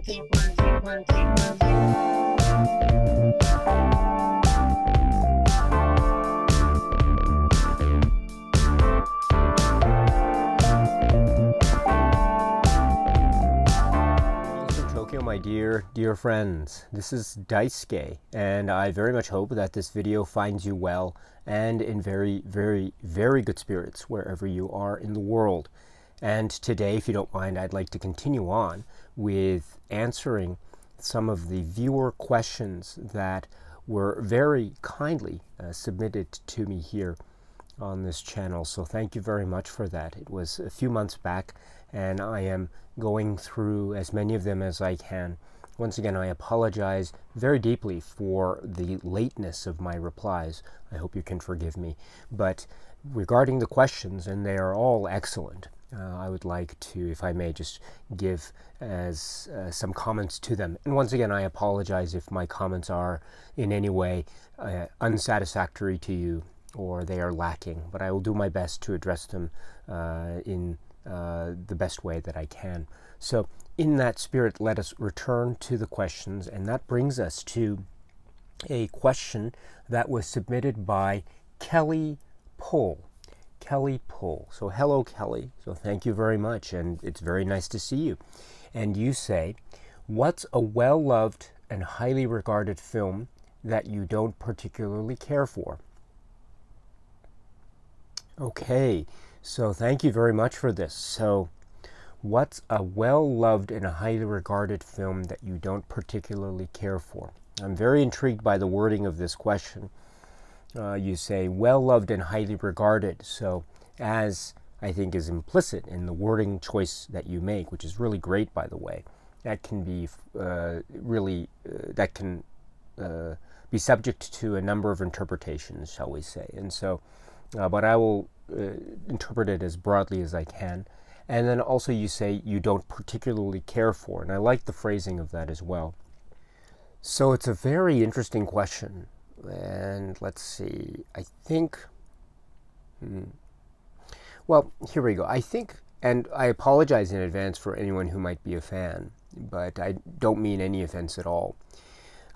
My dear friends, this is Daisuke, and I very much hope that this video finds you well and in very good spirits wherever you are in the world. And today, if you don't mind, I'd like to continue on with answering some of the viewer questions that were very kindly submitted to me here on this channel. So thank you very much for that. It was a few months back, and I am going through as many of them as I can. Once again, I apologize very deeply for the lateness of my replies. I hope you can forgive me. But regarding the questions, and they are all excellent, I would like to, if I may, just give as some comments to them. And once again, I apologize if my comments are in any way unsatisfactory to you or they are lacking, but I will do my best to address them in the best way that I can. So in that spirit, let us return to the questions, and that brings us to a question that was submitted by Kelley Puhl. Kelley Puhl. So hello, Kelley. So thank you very much, and it's very nice to see you. And you say, what's a well-loved and highly regarded film that you don't particularly care for? Okay, so thank you very much for this. So what's a well-loved and a highly regarded film that you don't particularly care for? I'm very intrigued by the wording of this question. You say well-loved and highly regarded. So as I think is implicit in the wording choice that you make, which is really great, by the way, that can be be subject to a number of interpretations, shall we say. And so but I will interpret it as broadly as I can. And then also you say you don't particularly care for, and I like the phrasing of that as well. So it's a very interesting question. And let's see, I think, well, here we go. I think, and I apologize in advance for anyone who might be a fan, but I don't mean any offense at all.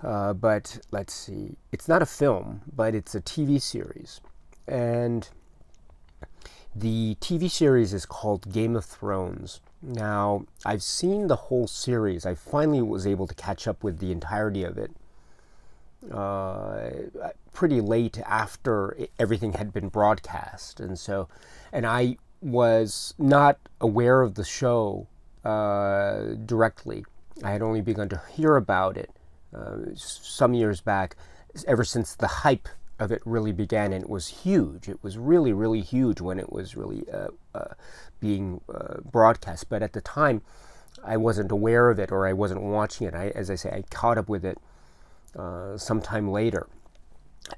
But let's see, it's not a film, but it's a TV series. And the TV series is called Game of Thrones. Now, I've seen the whole series. I finally was able to catch up with the entirety of it pretty late after everything had been broadcast. And I was not aware of the show directly. I had only begun to hear about it some years back, ever since the hype of it really began, and it was huge. It was really huge when it was really being broadcast. But at the time, I wasn't aware of it, or I wasn't watching it. As I say, I caught up with it sometime later,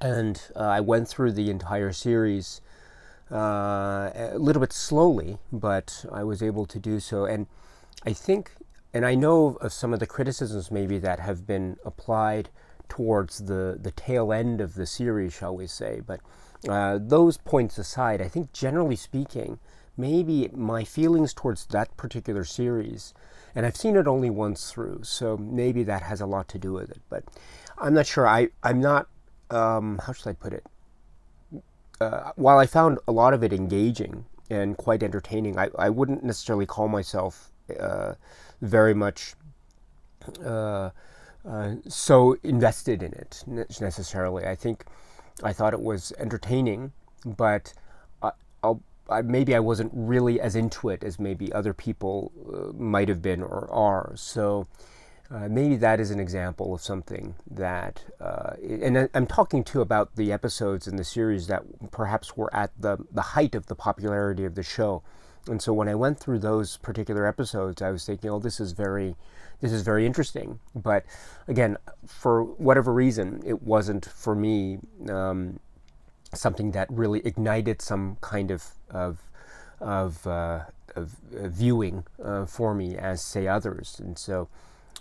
and I went through the entire series a little bit slowly, but I was able to do so. And I think, and I know of some of the criticisms maybe that have been applied towards the tail end of the series, shall we say. But those points aside, I think generally speaking, maybe my feelings towards that particular series, and I've seen it only once through, so maybe that has a lot to do with it. But I'm not sure. I'm not, how should I put it? While I found a lot of it engaging and quite entertaining, I wouldn't necessarily call myself very much so invested in it necessarily. I thought it was entertaining, but maybe I wasn't really as into it as maybe other people might have been or are. So maybe that is an example of something that, and I'm talking too about the episodes in the series that perhaps were at the height of the popularity of the show. And so when I went through those particular episodes, I was thinking, oh, this is very interesting. But again, for whatever reason, it wasn't for me something that really ignited some kind of viewing for me as, say, others. And so,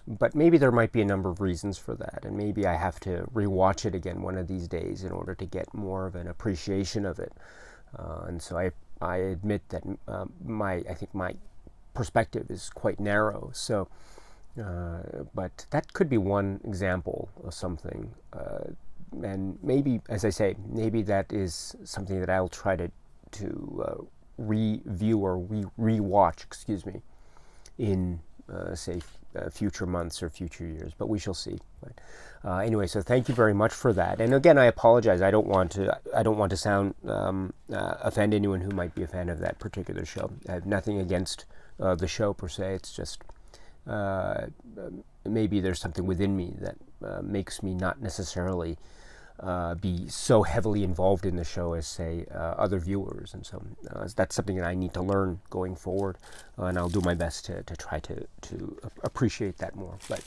but maybe there might be a number of reasons for that, and maybe I have to rewatch it again one of these days in order to get more of an appreciation of it. And so I admit that I think my perspective is quite narrow. So But that could be one example of something. And maybe, as I say, maybe that is something that I'll try to review or rewatch, excuse me, in say future months or future years. But we shall see. But anyway, so thank you very much for that. And again, I apologize. I don't want to sound offend anyone who might be a fan of that particular show. I have nothing against the show per se. It's just maybe there's something within me that makes me not necessarily be so heavily involved in the show as, say, other viewers. And so that's something that I need to learn going forward, and I'll do my best to try to appreciate that more. But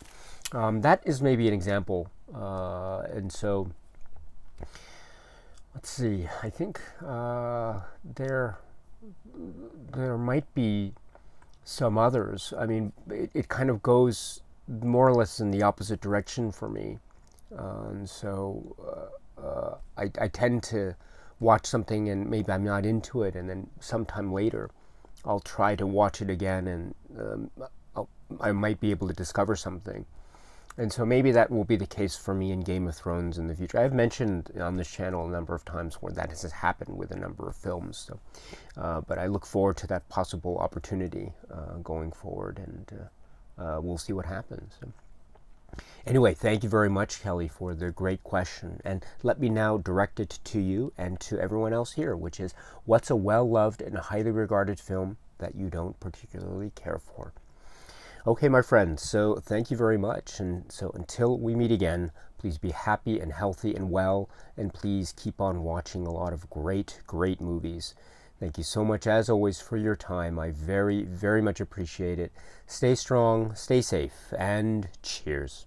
that is maybe an example. And so, let's see, I think there might be some others. I mean, it kind of goes more or less in the opposite direction for me. And so I tend to watch something and maybe I'm not into it, and then sometime later I'll try to watch it again, and I might be able to discover something. And so maybe that will be the case for me in Game of Thrones in the future. I've mentioned on this channel a number of times where that has happened with a number of films. So, but I look forward to that possible opportunity going forward, and we'll see what happens. So, anyway, thank you very much, Kelley, for the great question. And let me now direct it to you and to everyone else here, which is, what's a well-loved and highly regarded film that you don't particularly care for? Okay, my friends, so thank you very much. And so until we meet again, please be happy and healthy and well, and please keep on watching a lot of great, great movies. Thank you so much, as always, for your time. I very, very much appreciate it. Stay strong, stay safe, and cheers.